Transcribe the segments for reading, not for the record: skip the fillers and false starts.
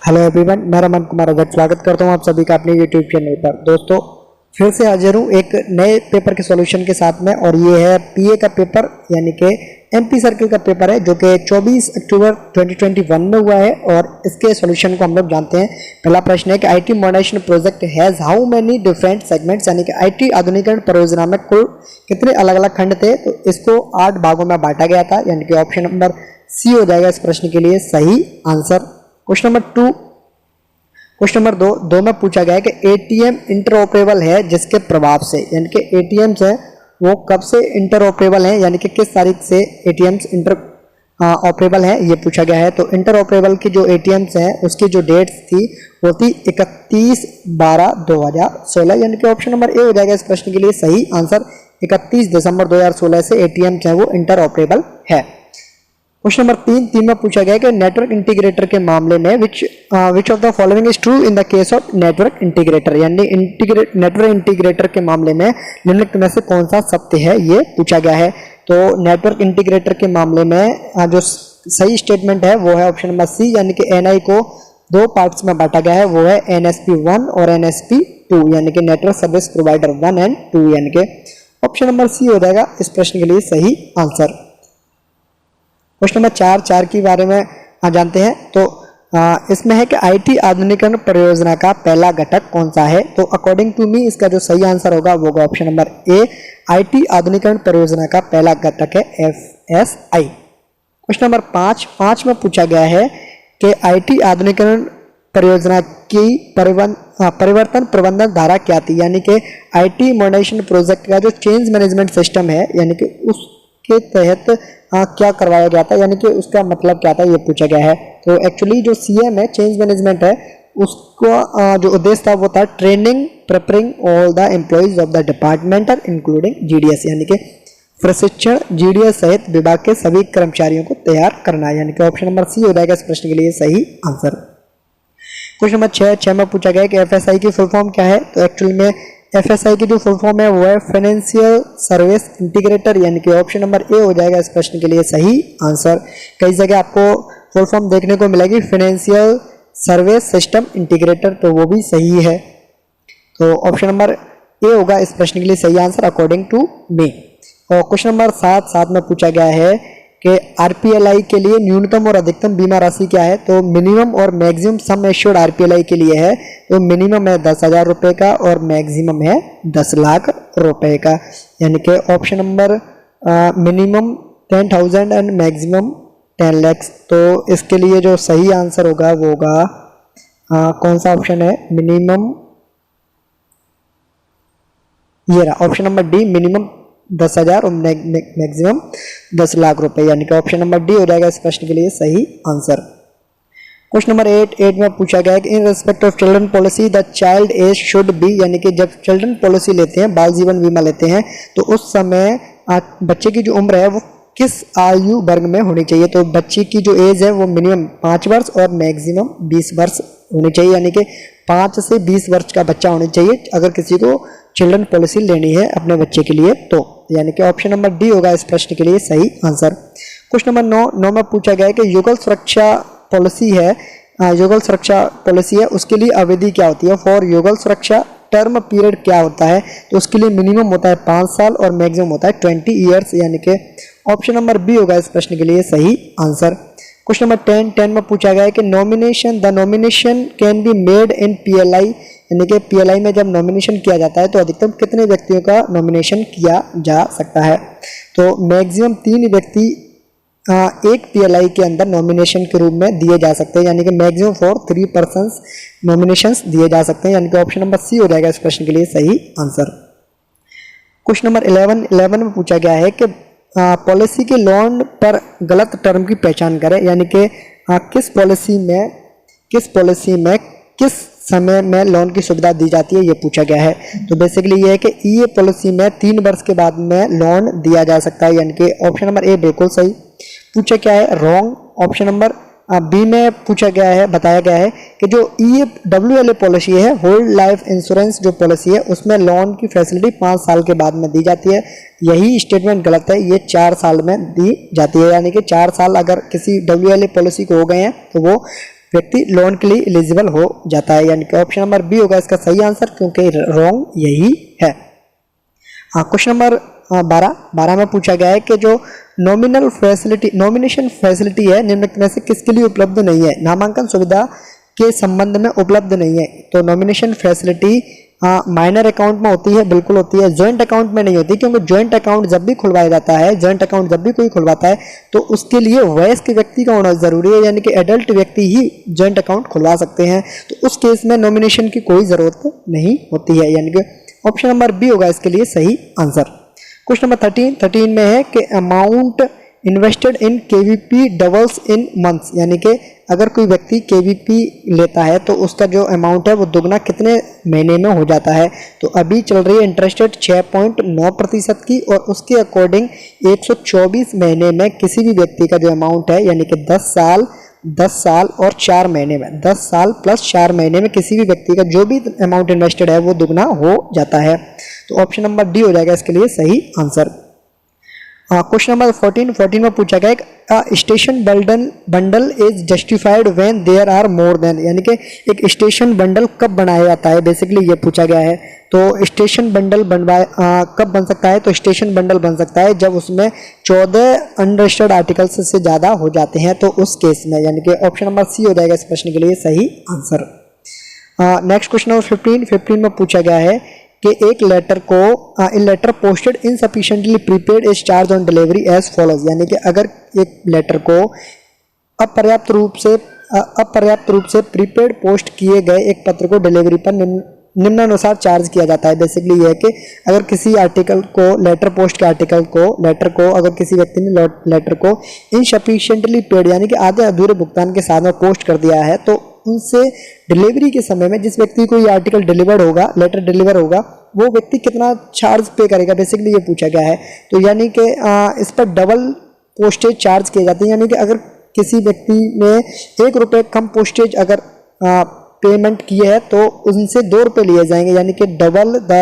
Hello everyone, मैं रमन कुमार अध्यक्ष स्वागत करता हूं आप सभी का अपने यूट्यूब चैनल पर। दोस्तों फिर से हाजिर हूं एक नए पेपर के सॉल्यूशन के साथ में, और ये है पीए का पेपर यानी कि एमपी सर्किल का पेपर है जो कि 24 अक्टूबर 2021 में हुआ है। और इसके सॉल्यूशन को हम लोग जानते हैं। पहला प्रश्न है कि IT modernization project has how many different segments, यानी कि आईटी आधुनिकीकरण परियोजना में कुल कितने अलग अलग खंड थे। तो इसको 8 भागों में बांटा गया था, यानी कि ऑप्शन नंबर सी हो जाएगा इस प्रश्न के लिए सही आंसर। क्वेश्चन नंबर दो में पूछा गया है कि एटीएम इंटरऑपरेबल है जिसके प्रभाव से, यानी कि एटीएम्स है वो कब से इंटरऑपरेबल है, यानी कि किस तारीख से एटीएम्स इंटर ऑपरेबल है, ये पूछा गया है। तो इंटरऑपरेबल की जो एटीएम्स हैं उसकी जो डेट्स थी वो थी 31/12/2016, यानी कि ऑप्शन नंबर ए हो जाएगा इस प्रश्न के लिए सही आंसर। 31 दिसंबर 2016 से एटीएम्स है वो इंटरऑपरेबल है। क्वेश्चन नंबर तीन में पूछा गया कि नेटवर्क इंटीग्रेटर के मामले में which of the following is true in the case of network integrator, यानी नेटवर्क इंटीग्रेटर के मामले में निम्नलिखित में से कौन सा सत्य है, ये पूछा गया है। तो नेटवर्क इंटीग्रेटर के मामले में जो सही स्टेटमेंट है वो है ऑप्शन नंबर सी, यानी कि एनआई को 2 पार्ट्स में बांटा गया है, वो है एनएसपी 1 और एनएसपी 2, यानी कि नेटवर्क सर्विस प्रोवाइडर 1 और 2, यानी कि ऑप्शन नंबर सी हो जाएगा इस प्रश्न के लिए सही आंसर। क्वेश्चन नंबर 4 के बारे में जानते हैं। तो इसमें है कि आईटी आधुनिकीकरण परियोजना का पहला घटक कौन सा है। तो अकॉर्डिंग टू मी इसका जो सही आंसर होगा वो होगा ऑप्शन नंबर ए, आईटी आधुनिकीकरण परियोजना का पहला घटक है एफएसआई। क्वेश्चन नंबर 5 में पूछा गया है कि आईटी आधुनिकीकरण परियोजना की परिवर्तन प्रबंधन धारा क्या थी, यानी कि आईटी मॉडर्नाइजेशन प्रोजेक्ट का जो चेंज मैनेजमेंट सिस्टम है, यानी कि उसके तहत क्या करवाया गया था, यानी कि उसका मतलब क्या था, ये पूछा गया है। तो एक्चुअली जो सीएम है चेंज मैनेजमेंट है उसको जो उद्देश्य था वो था training preparing all the employees of the department including GDS, यानी कि प्रशिक्षण जीडीएस सहित विभाग के सभी कर्मचारियों को तैयार करना, यानी कि ऑप्शन नंबर सी हो जाएगा इस प्रश्न के लिए सही आंसर। क्वेश्चन नंबर 6 में पूछा गया कि एफएसआई की फुल फॉर्म क्या है। तो एक्चुअली में एफएसआई की जो फुल फॉर्म है वो है फाइनेंशियल सर्विस इंटीग्रेटर, यानी कि ऑप्शन नंबर ए हो जाएगा इस प्रश्न के लिए सही आंसर। कई जगह आपको फुल फॉर्म देखने को मिलेगी फाइनेंशियल सर्विस सिस्टम इंटीग्रेटर, तो वो भी सही है। तो ऑप्शन नंबर ए होगा इस प्रश्न के लिए सही आंसर अकॉर्डिंग टू मी। और क्वेश्चन नंबर 7 में पूछा गया है कि आरपीएलआई के लिए न्यूनतम और अधिकतम बीमा राशि क्या है। तो मिनिमम और मैक्सिमम सम एश्योर्ड आरपीएलआई के लिए है, तो मिनिमम है 10,000 रुपये का और मैक्सिमम है 10 लाख रुपए का, यानी कि option number minimum 10,000 and maximum 10 lakh. तो इसके लिए जो सही आंसर होगा वो होगा कौन सा ऑप्शन है, मिनिमम ये रहा ऑप्शन नंबर डी, मिनिमम 10,000 और मैक्सिमम 10 लाख रुपए, यानी कि ऑप्शन नंबर डी हो जाएगा इस प्रश्न के लिए सही आंसर। क्वेश्चन नंबर 8 में पूछा गया है कि in respect of children policy the child age should be, यानी कि जब चिल्ड्रन पॉलिसी लेते हैं, बाल जीवन बीमा लेते हैं, तो उस समय बच्चे की जो उम्र है वो किस आयु वर्ग में होनी चाहिए। तो बच्चे की जो एज है वो मिनिमम 5 वर्ष और मैक्सिमम 20 वर्ष होनी चाहिए, यानी कि 5 से 20 वर्ष का बच्चा होना चाहिए अगर किसी को चिल्ड्रन पॉलिसी लेनी है अपने बच्चे के लिए, तो यानी कि ऑप्शन नंबर डी होगा इस प्रश्न के लिए सही आंसर। क्वेश्चन नंबर 9 में पूछा गया है कि युगल सुरक्षा पॉलिसी है, युगल सुरक्षा पॉलिसी है उसके लिए अवधि क्या होती है। फॉर युगल सुरक्षा टर्म पीरियड क्या होता है। तो उसके लिए मिनिमम होता है 5 साल और मैक्सिमम होता है 20 ईयर्स, यानी कि ऑप्शन नंबर बी होगा इस प्रश्न के लिए सही आंसर। क्वेश्चन नंबर 10 में पूछा गया है कि the nomination can be made in PLI, यानी कि पीएलआई में जब नॉमिनेशन किया जाता है तो अधिकतम कितने व्यक्तियों का नॉमिनेशन किया जा सकता है। तो मैक्सिमम 3 व्यक्ति एक पीएलआई के अंदर नॉमिनेशन के रूप में दिए जा सकते हैं, यानी कि मैक्सिमम फॉर 3 पर्सन्स नॉमिनेशंस दिए जा सकते हैं, यानी कि ऑप्शन नंबर सी हो जाएगा इस प्रश्न के लिए सही आंसर। क्वेश्चन नंबर 11 में पूछा गया है कि पॉलिसी के लोन पर गलत टर्म की पहचान करें, यानी कि किस पॉलिसी में किस समय में लोन की सुविधा दी जाती है, ये पूछा गया है। तो बेसिकली ये है कि ईए पॉलिसी में 3 वर्ष के बाद में लोन दिया जा सकता है, यानी कि ऑप्शन नंबर ए बिल्कुल सही। पूछा क्या है रॉन्ग, ऑप्शन नंबर बी में पूछा गया है, बताया गया है कि जो EWLA पॉलिसी है होल्ड लाइफ इंश्योरेंस जो पॉलिसी है उसमें लोन की फैसिलिटी 5 साल के बाद में दी जाती है। यही स्टेटमेंट गलत है, ये 4 साल में दी जाती है, यानी कि 4 साल अगर किसी WLA पॉलिसी को हो गए हैं तो वो व्यक्ति लोन के लिए एलिजिबल हो जाता है, यानी कि ऑप्शन नंबर बी होगा इसका सही आंसर, क्योंकि रॉन्ग यही है। क्वेश्चन नंबर 12 में पूछा गया है कि जो नॉमिनेशन फैसिलिटी है निम्नलिखित में से किसके लिए उपलब्ध नहीं है, नामांकन सुविधा के संबंध में उपलब्ध नहीं है। तो नॉमिनेशन फैसिलिटी माइनर अकाउंट में होती है, बिल्कुल होती है, जॉइंट अकाउंट में नहीं होती, क्योंकि जॉइंट अकाउंट जब भी खुलवाया जाता है, जॉइंट अकाउंट जब भी कोई खुलवाता है तो उसके लिए वयस्क व्यक्ति का होना जरूरी है, यानी कि एडल्ट व्यक्ति ही जॉइंट अकाउंट खुलवा सकते हैं। तो उस केस में नॉमिनेशन की कोई जरूरत नहीं होती है, यानी कि ऑप्शन नंबर बी होगा इसके लिए सही आंसर। क्वेश्चन नंबर 13 में है कि amount invested in KVP doubles in months, यानी कि अगर कोई व्यक्ति केवीपी लेता है तो उसका जो अमाउंट है वो दुगना कितने महीने में हो जाता है। तो अभी चल रही है इंटरेस्ट रेट 6.9% की, और उसके अकॉर्डिंग 124 महीने में किसी भी व्यक्ति का जो अमाउंट है, यानी कि 10 साल और 4 महीने में, 10 साल प्लस 4 महीने में किसी भी व्यक्ति का जो भी अमाउंट इन्वेस्टेड है वो दुगना हो जाता है। तो ऑप्शन नंबर डी हो जाएगा इसके लिए सही आंसर। क्वेश्चन नंबर 14 में पूछा गया है station bundle is justified when there are more than, यानी कि एक स्टेशन बंडल कब बनाया जाता है, बेसिकली ये पूछा गया है। तो स्टेशन बंडल कब बन सकता है, तो स्टेशन बंडल बन सकता है जब उसमें 14 अनरजिस्टर्ड आर्टिकल्स से ज़्यादा हो जाते हैं, तो उस केस में, यानी कि ऑप्शन नंबर सी हो जाएगा इस प्रश्न के लिए सही आंसर। नेक्स्ट क्वेश्चन नंबर 15 में पूछा गया है कि एक लेटर को letter posted insufficiently prepaid is charge on delivery as follows, यानी कि अगर एक लेटर को अपर्याप्त रूप से प्रीपेड पोस्ट किए गए एक पत्र को डिलीवरी पर निम्नानुसार चार्ज किया जाता है। बेसिकली यह है कि अगर किसी आर्टिकल को लेटर को अगर किसी व्यक्ति ने लेटर को इनसफिशिएंटली पेड, यानी कि आधे अधूरे भुगतान के साथ में पोस्ट कर दिया है, तो उनसे डिलीवरी के समय में जिस व्यक्ति को ये आर्टिकल डिलीवर्ड होगा, लेटर डिलीवर होगा, वो व्यक्ति कितना चार्ज पे करेगा, बेसिकली ये पूछा गया है। तो यानी कि इस पर डबल पोस्टेज चार्ज किए जाते हैं, यानी कि अगर किसी व्यक्ति ने 1 रुपये कम पोस्टेज अगर पेमेंट की है तो उनसे 2 रुपये लिए जाएंगे, यानी कि double the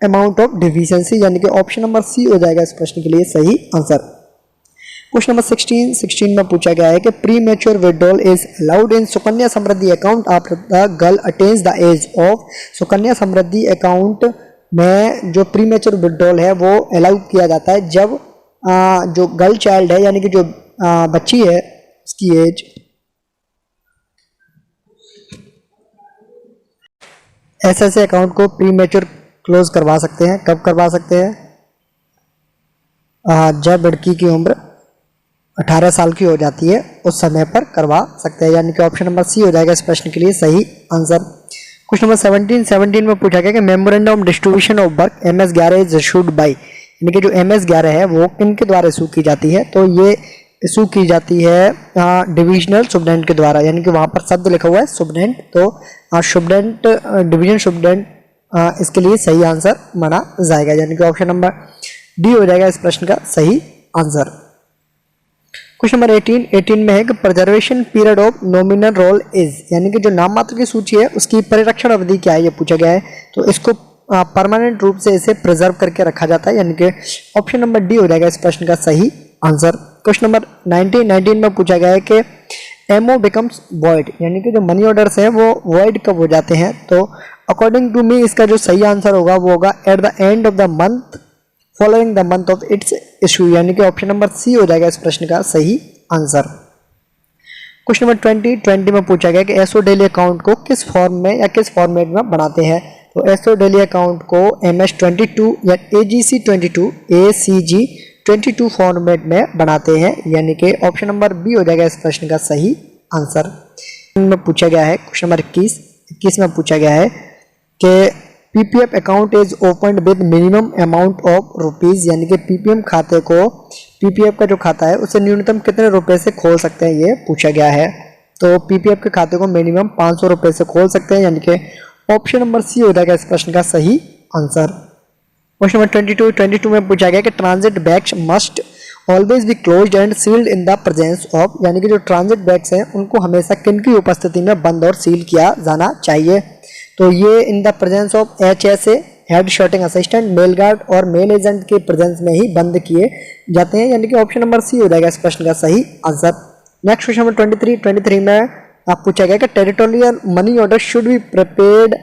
amount of deficiency, यानी कि ऑप्शन नंबर सी हो जाएगा इस प्रश्न के लिए सही आंसर। क्वेश्चन नंबर 16 में पूछा गया है कि premature withdrawal is allowed in Sukanya Samriddhi account after the girl attains the age of. Sukanya Samriddhi account में जो प्री मैच्योर विड्रॉल है वो अलाउ किया जाता है जब जो गर्ल चाइल्ड है, यानी कि जो बच्ची है उसकी एज ऐसे अकाउंट को प्री मैच्योर क्लोज करवा सकते हैं। कब करवा सकते हैं? जब लड़की की उम्र 18 साल की हो जाती है उस समय पर करवा सकते हैं, यानी कि ऑप्शन नंबर सी हो जाएगा इस प्रश्न के लिए सही आंसर। क्वेश्चन नंबर 17 में पूछा गया कि memorandum distribution of work MS11 is issued by, यानी कि जो MS11 है वो किनके द्वारा इशू की जाती है, तो ये इशू की जाती है डिविजनल सुपरिटेंडेंट के द्वारा, यानी कि वहाँ पर शब्द लिखा हुआ है सुपरिटेंडेंट, तो सुपरिटेंडेंट डिवीजन सुपरिटेंडेंट इसके लिए सही आंसर माना जाएगा, यानी कि ऑप्शन नंबर डी हो जाएगा इस प्रश्न का सही आंसर। क्वेश्चन नंबर 18 में है कि preservation period of nominal roll is, यानी कि जो नाम मात्र की सूची है उसकी परिरक्षण अवधि क्या है, ये पूछा गया है। तो इसको परमानेंट रूप से इसे प्रिजर्व करके रखा जाता है, यानी कि ऑप्शन नंबर डी हो जाएगा इस प्रश्न का सही आंसर। क्वेश्चन नंबर 19 में पूछा गया है कि एमओ बिकम्स वॉइड, यानी कि जो मनी ऑर्डर्स हैं वो वॉइड कब हो जाते हैं, तो अकॉर्डिंग टू मी इसका जो सही आंसर होगा वो होगा at the end of the month following the month of its issue, यानी कि ऑप्शन नंबर सी हो जाएगा इस प्रश्न का सही आंसर। क्वेश्चन नंबर 20 में पूछा गया कि एसओ डेली अकाउंट को किस फॉर्म में या किस फॉर्मेट में बनाते हैं, तो एसओ डेली अकाउंट को MS22 या AGC22 ACG22 फॉर्मेट में बनाते हैं, यानी कि ऑप्शन नंबर बी हो जाएगा इस प्रश्न का सही आंसर। में पूछा गया है क्वेश्चन नंबर 21 में पूछा गया है कि PPF account is opened with minimum amount of rupees, यानी कि PPF खाते को PPF का जो खाता है उसे न्यूनतम कितने रुपए से खोल सकते हैं, ये पूछा गया है। तो PPF के खाते को मिनिमम 500 रुपए से खोल सकते हैं, यानी कि ऑप्शन नंबर सी हो जाएगा इस प्रश्न का सही आंसर। क्वेश्चन नंबर 22 में पूछा गया कि transit bags must always be closed and sealed in the presence of, यानी कि जो ट्रांजिट बैग्स हैं उनको हमेशा किन की उपस्थिति में बंद और सील किया जाना चाहिए, तो ये in the presence of HSA head sorting assistant, mail guard और मेल एजेंट के प्रेजेंस में ही बंद किए जाते हैं, यानी कि ऑप्शन नंबर सी हो जाएगा इस प्रश्न का सही आंसर। नेक्स्ट क्वेश्चन नंबर 23 में आप पूछा गया कि territorial money order should be prepared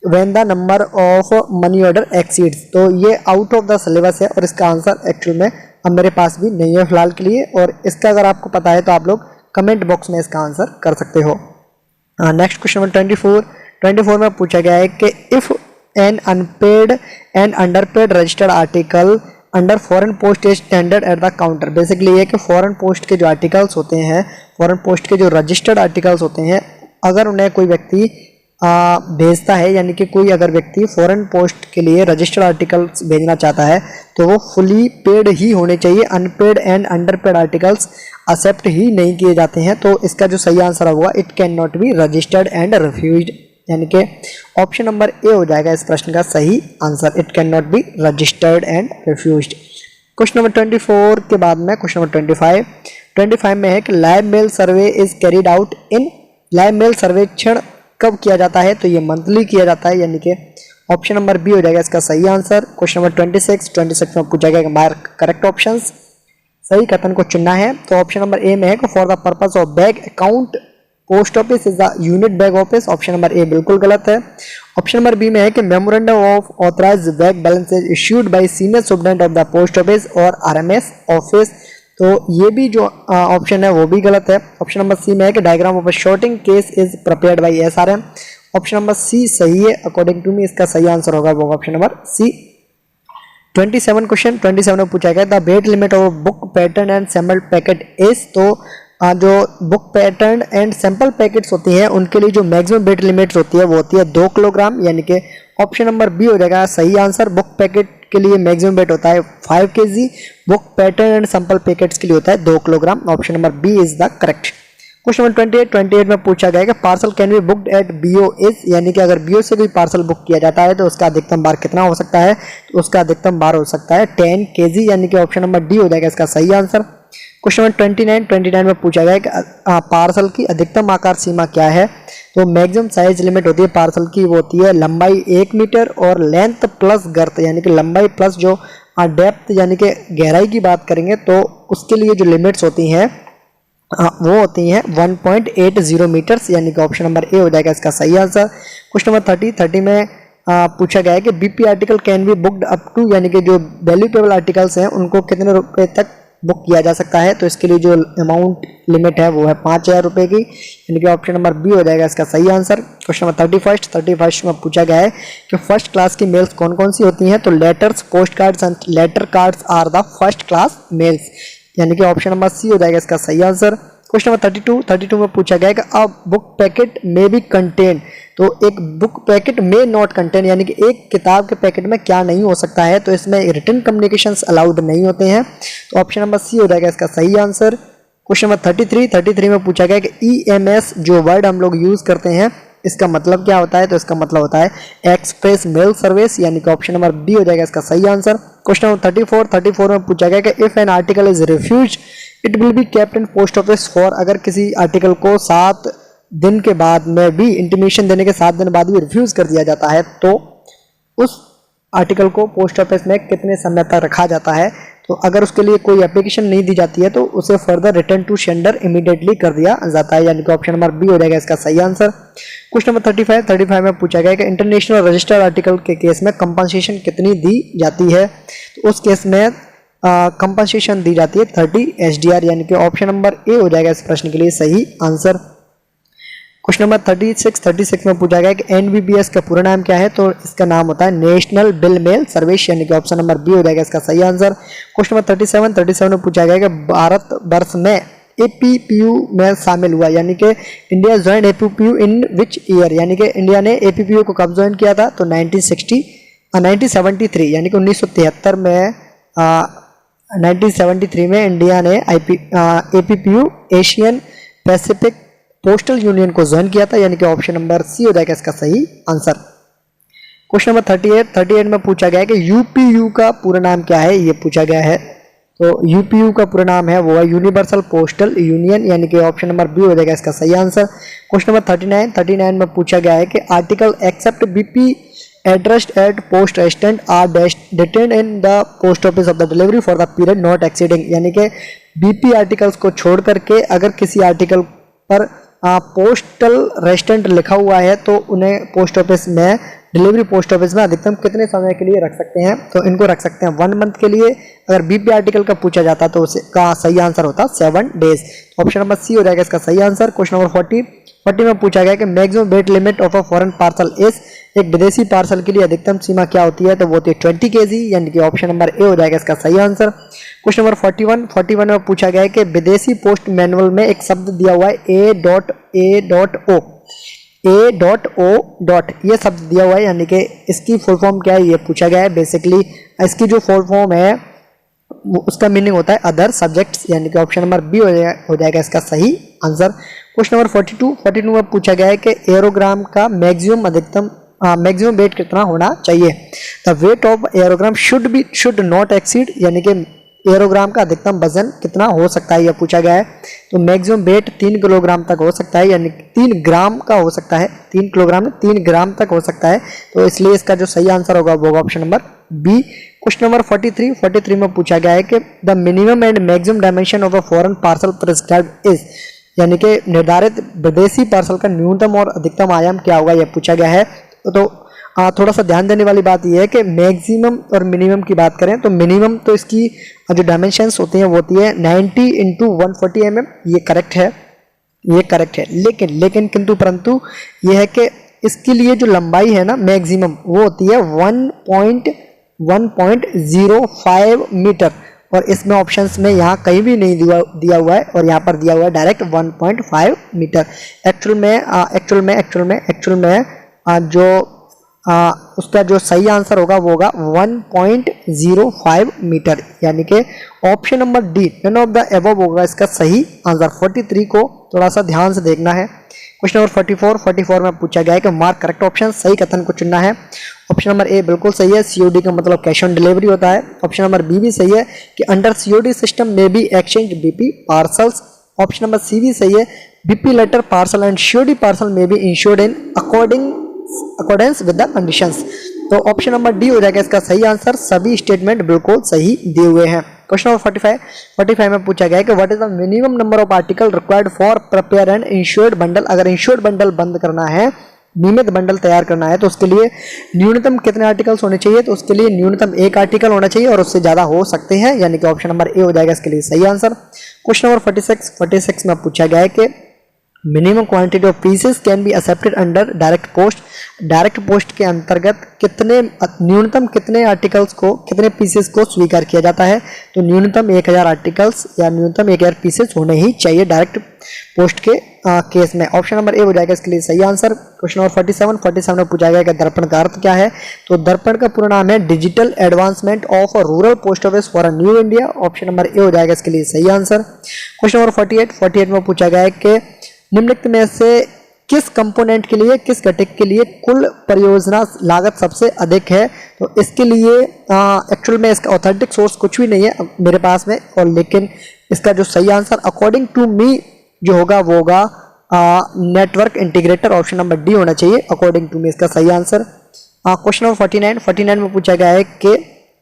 when the number of money order exceeds. तो ये आउट ऑफ द सिलेबस है और इसका आंसर एक्चुअल में अब मेरे पास भी नहीं है फिलहाल के लिए, और इसका अगर आपको पता है तो आप लोग कमेंट बॉक्स में इसका आंसर कर सकते हो। नेक्स्ट क्वेश्चन नंबर 24 में पूछा गया है कि if an unpaid and underpaid registered article under foreign post is tendered at the counter. Basically ये कि फॉरेन पोस्ट के जो आर्टिकल्स होते हैं, फॉरेन पोस्ट के जो रजिस्टर्ड आर्टिकल्स होते हैं, अगर उन्हें कोई व्यक्ति भेजता है, यानी कि कोई अगर व्यक्ति फॉरेन पोस्ट के लिए रजिस्टर्ड आर्टिकल्स भेजना चाहता है तो वो फुली पेड ही होने चाहिए। Unpaid and underpaid articles accept ही नहीं किए जाते हैं। तो इसका जो सही आंसर होगा it can not be registered and refused, यानी कि ऑप्शन नंबर ए हो जाएगा इस प्रश्न का सही answer. It can not be registered and refused. Question number 24 के बाद में क्वेश्चन नंबर 25 में है कि live mail survey is carried out in. Live mail सर्वेक्षण कब किया जाता है? तो ये मंथली किया जाता है, यानी कि ऑप्शन नंबर बी हो जाएगा इसका सही आंसर। क्वेश्चन नंबर 26 में पूछा गया मार्क करेक्ट ऑप्शंस, सही कथन को चुनना है। तो ऑप्शन नंबर ए में है कि for the purpose of bag account post office is the unit bag office. Option number A बिल्कुल गलत है। ऑप्शन नंबर बी में है कि memorandum of authorize bag balances issued by senior superintendent of the post office और RMS office. तो ये भी जो ऑप्शन है वो भी गलत है। ऑप्शन नंबर सी में है कि diagram of a sorting case is prepared by SRM. Option number C सही है अकॉर्डिंग टू मी, इसका सही आंसर होगा वो ऑप्शन नंबर सी। 27 में पूछा गया the wait limit of book pattern and sample packet is. तो जो book pattern and sample packets होती हैं उनके लिए जो मैक्सिमम वेट लिमिट होती है वो होती है 2 किलोग्राम, यानी कि ऑप्शन नंबर बी हो जाएगा सही आंसर। बुक पैकेट के लिए मैक्सिमम वेट होता है 5 kg, book pattern and sample packets के लिए होता है 2 kilogram. Option number B is the correct. Question number 28 में पूछा गया कि parcel can be booked at BO is, यानी कि अगर बीओ से कोई पार्सल बुक किया जाता है तो उसका अधिकतम बार कितना हो सकता है? तो उसका अधिकतम बार हो सकता है 10 kg, यानी कि ऑप्शन नंबर डी हो जाएगा इसका सही आंसर। क्वेश्चन नंबर 29 में पूछा गया कि पार्सल की अधिकतम आकार सीमा क्या है? तो मैक्सिमम साइज लिमिट होती है पार्सल की, वो होती है लंबाई 1 मीटर और लेंथ प्लस गर्थ, यानी कि लंबाई प्लस जो डेप्थ यानी कि गहराई की बात करेंगे तो उसके लिए जो लिमिट्स होती हैं वो होती हैं 1.80 मीटर्स, यानी कि ऑप्शन नंबर ए हो जाएगा इसका सही आंसर। क्वेश्चन नंबर 30 में पूछा गया है कि BP article can be booked up to, यानी कि जो वैल्यूएबल आर्टिकल्स हैं उनको कितने रुपए तक बुक किया जा सकता है? तो इसके लिए जो अमाउंट लिमिट है वो है 5000 रुपये की, यानी कि ऑप्शन नंबर बी हो जाएगा इसका सही आंसर। क्वेश्चन नंबर 31 में पूछा गया है कि फर्स्ट क्लास की मेल्स कौन कौन सी होती हैं? तो letters, post cards and letter cards are the first class mails, यानी कि ऑप्शन नंबर सी हो जाएगा इसका सही आंसर। क्वेश्चन नंबर 32 में पूछा गया कि अब बुक पैकेट में भी कंटेन, तो एक बुक पैकेट में नॉट कंटेन, यानी कि एक किताब के पैकेट में क्या नहीं हो सकता है? तो इसमें रिटन कम्युनिकेशंस अलाउड नहीं होते हैं, तो ऑप्शन नंबर सी हो जाएगा इसका सही आंसर। क्वेश्चन नंबर 33 में पूछा गया कि ईएमएस जो वर्ड हम लोग यूज करते हैं इसका मतलब क्या होता है? तो इसका मतलब होता है एक्सप्रेस मेल सर्विस, यानी कि ऑप्शन नंबर बी हो जाएगा इसका सही आंसर। क्वेश्चन नंबर 34 में पूछा गया कि if an article is refuse it will be kept in post office for, अगर किसी आर्टिकल को 7 दिन के बाद में भी इंटीमेशन देने के 7 दिन बाद भी रिफ्यूज कर दिया जाता है तो उस आर्टिकल को पोस्ट ऑफिस में कितने समय तक रखा जाता है? तो अगर उसके लिए कोई एप्लीकेशन नहीं दी जाती है तो उसे further return to sender immediately कर दिया जाता है, यानी कि ऑप्शन नंबर बी हो जाएगा इसका सही आंसर। क्वेश्चन नंबर 35 में पूछा गया कि इंटरनेशनल रजिस्टर्ड आर्टिकल के केस में कंपनसेशन कितनी दी जाती है? तो उस केस में कंपनसेशन दी जाती है 30 SDR, यानी कि ऑप्शन नंबर ए हो जाएगा इस प्रश्न के लिए सही आंसर। क्वेश्चन नंबर 36 में पूछा गया कि NBBS का पूरा नाम क्या है? तो इसका नाम होता है नेशनल बिल मेल सर्विस, यानी कि ऑप्शन नंबर बी हो जाएगा इसका सही आंसर। क्वेश्चन नंबर 37 में पूछा गया कि भारत वर्ष में APPU में शामिल हुआ, यानी कि India join APPU in which year, यानी कि इंडिया ने APPU को कब ज्वाइन किया था? तो 1973, यानी कि 1973 में 1973 में इंडिया ने APPU Asian Pacific postal union को ज्वाइन किया था, यानी कि ऑप्शन नंबर सी हो जाएगा इसका सही आंसर। क्वेश्चन नंबर 38 में पूछा गया है कि UPU का पूरा नाम क्या है? ये पूछा गया है। तो UPU का पूरा नाम है वो है यूनिवर्सल पोस्टल यूनियन, यानी कि ऑप्शन नंबर बी हो जाएगा इसका सही आंसर। क्वेश्चन नंबर 39 में पूछा गया है कि article except BP addressed at post assistant are detained in the post office of the delivery for the period not exceeding, यानी कि BP आर्टिकल्स को छोड़ करके अगर किसी आर्टिकल पर पोस्टल रेस्टोरेंट लिखा हुआ है तो उन्हें पोस्ट ऑफिस में, डिलीवरी पोस्ट ऑफिस में अधिकतम कितने समय के लिए रख सकते हैं? तो इनको रख सकते हैं 1 मंथ के लिए। अगर बीपी आर्टिकल का पूछा जाता तो उसका सही आंसर होता 7 डेज। ऑप्शन नंबर सी हो जाएगा इसका सही आंसर। क्वेश्चन नंबर 40 में पूछा गया कि maximum weight limit of a foreign parcel is, एक विदेशी पार्सल के लिए अधिकतम सीमा क्या होती है? तो वो होती है 20 kg, यानी कि ऑप्शन नंबर ए हो जाएगा इसका सही आंसर। क्वेश्चन नंबर 41 में पूछा गया है कि विदेशी पोस्ट मैनुअल में एक शब्द दिया हुआ है A.O, ये शब्द दिया हुआ है, यानी कि इसकी फुल फॉर्म क्या है ये पूछा गया है। बेसिकली इसकी जो फुल फॉर्म है उसका मीनिंग होता है अदर सब्जेक्ट्स, यानी कि ऑप्शन नंबर बी हो जाएगा इसका सही आंसर। क्वेश्चन नंबर 42 में पूछा गया है कि एरोग्राम का मैक्सिमम वेट कितना होना चाहिए? The weight of aerogram should not exceed, यानी कि एरोग्राम का अधिकतम वजन कितना हो सकता है यह पूछा गया है। तो मैक्सिमम वेट 3 किलोग्राम तक हो सकता है, यानी 3 ग्राम का हो सकता है, 3 किलोग्राम में 3 ग्राम तक हो सकता है। तो इसलिए इसका जो सही आंसर होगा वो option number B. Question number 43 में पूछा गया है कि the minimum and maximum dimension of a foreign parcel prescribed is, यानी कि निर्धारित विदेशी पार्सल का न्यूनतम और अधिकतम आयाम क्या होगा यह पूछा गया है। तो थोड़ा सा ध्यान देने वाली बात यह है कि मैक्सिमम और मिनिमम की बात करें तो मिनिमम तो इसकी जो डायमेंशंस होती हैं वो होती है 90 × 140 mm, ये करेक्ट है। लेकिन किंतु परंतु ये है कि इसके लिए जो लंबाई है ना मैक्सिमम वो होती है 1.05 मीटर, और इसमें ऑप्शंस में यहाँ कहीं भी नहीं दिया हुआ है, और यहाँ पर दिया हुआ है डायरेक्ट 1.5 मीटर। एक्चुअल में जो उसका जो सही आंसर होगा वो होगा 1.05 मीटर, यानी कि option number D none of the above होगा इसका सही आंसर। 43 को थोड़ा सा ध्यान से देखना है। क्वेश्चन नंबर 44 में पूछा गया है कि मार्क करेक्ट ऑप्शन, सही कथन को चुनना है। ऑप्शन नंबर ए बिल्कुल सही है, सीओडी का मतलब कैश ऑन डिलीवरी होता है। ऑप्शन नंबर बी भी सही है कि अंडर सीओडी सिस्टम में भी exchange BP parcels. Option number C भी सही है, BP letter parcel and COD parcel में भी insured in accordance with the conditions. तो ऑप्शन नंबर डी हो जाएगा इसका सही आंसर। सभी स्टेटमेंट बिल्कुल सही दिए हुए हैं। क्वेश्चन नंबर 45 में पूछा गया है कि what is the minimum number of article required for prepare and insured bundle. अगर इंश्योर्ड बंडल बंद करना है, नियमित बंडल तैयार करना है, तो उसके लिए न्यूनतम कितने आर्टिकल्स होने चाहिए? तो उसके लिए न्यूनतम 1 आर्टिकल होना चाहिए, और उससे ज्यादा हो सकते हैं, यानी कि ऑप्शन नंबर ए हो जाएगा इसके लिए सही आंसर। क्वेश्चन नंबर 46 में पूछा गया है कि minimum quantity of pieces can be accepted under direct post. Direct post के अंतर्गत न्यूनतम कितने आर्टिकल्स को, कितने पीसेस को स्वीकार किया जाता है? तो न्यूनतम 1000 आर्टिकल्स या न्यूनतम 1000 पीसेस होने ही चाहिए डायरेक्ट पोस्ट के केस में। ऑप्शन नंबर ए हो जाएगा इसके लिए सही आंसर। क्वेश्चन नंबर 47 में पूछा गया कि दर्पण का अर्थ क्या है? तो दर्पण का पूरा नाम है digital advancement of rural post office for a new India. Option number ए हो जाएगा इसके लिए सही आंसर। क्वेश्चन नंबर 48 में पूछा गया है कि निम्नलिखित में से किस कंपोनेंट के लिए, किस घटक के लिए कुल परियोजना लागत सबसे अधिक है? तो इसके लिए एक्चुअल में इसका ऑथेंटिक सोर्स कुछ भी नहीं है मेरे पास में, और लेकिन इसका जो सही आंसर अकॉर्डिंग टू मी जो होगा वो होगा network integrator. Option number D होना चाहिए अकॉर्डिंग टू मी इसका सही आंसर। क्वेश्चन नंबर 49 में पूछा गया है कि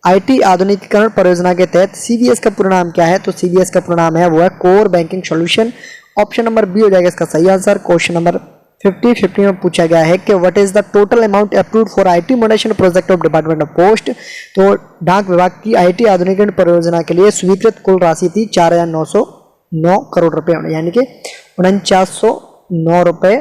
आईटी आधुनिकीकरण परियोजना के तहत सीबीएस का पूरा नाम क्या है? तो सीबीएस का पूरा नाम है वो है core banking solution. Option number B हो जाएगा इसका सही आंसर। क्वेश्चन नंबर 50 में पूछा गया है कि what is the total amount approved for IT modernization project of department of post. तो डाक विभाग की आईटी आधुनिकीकरण परियोजना के लिए स्वीकृत कुल राशि थी 4909 करोड़ रुपए, यानी कि 4909 रुपए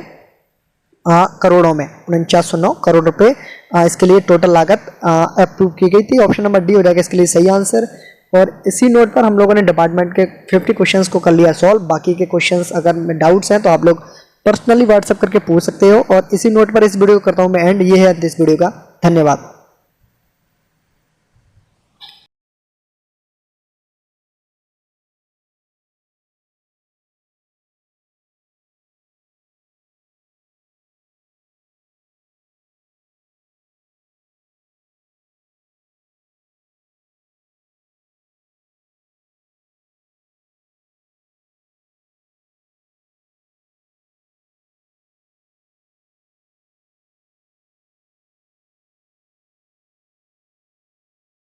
करोड़ों में 4909 करोड़ रुपए इसके लिए टोटल लागत अप्रूव की गई थी। ऑप्शन नंबर डी हो जाएगा इसके लिए सही आंसर। और इसी नोट पर हम लोगों ने डिपार्टमेंट के 50 क्वेश्चंस को कर लिया सॉल्व। बाकी के क्वेश्चंस अगर डाउट्स हैं तो आप लोग पर्सनली व्हाट्सएप करके पूछ सकते हो। और इसी नोट पर इस वीडियो को करता हूं मैं एंड। ये है इस वीडियो का। धन्यवाद।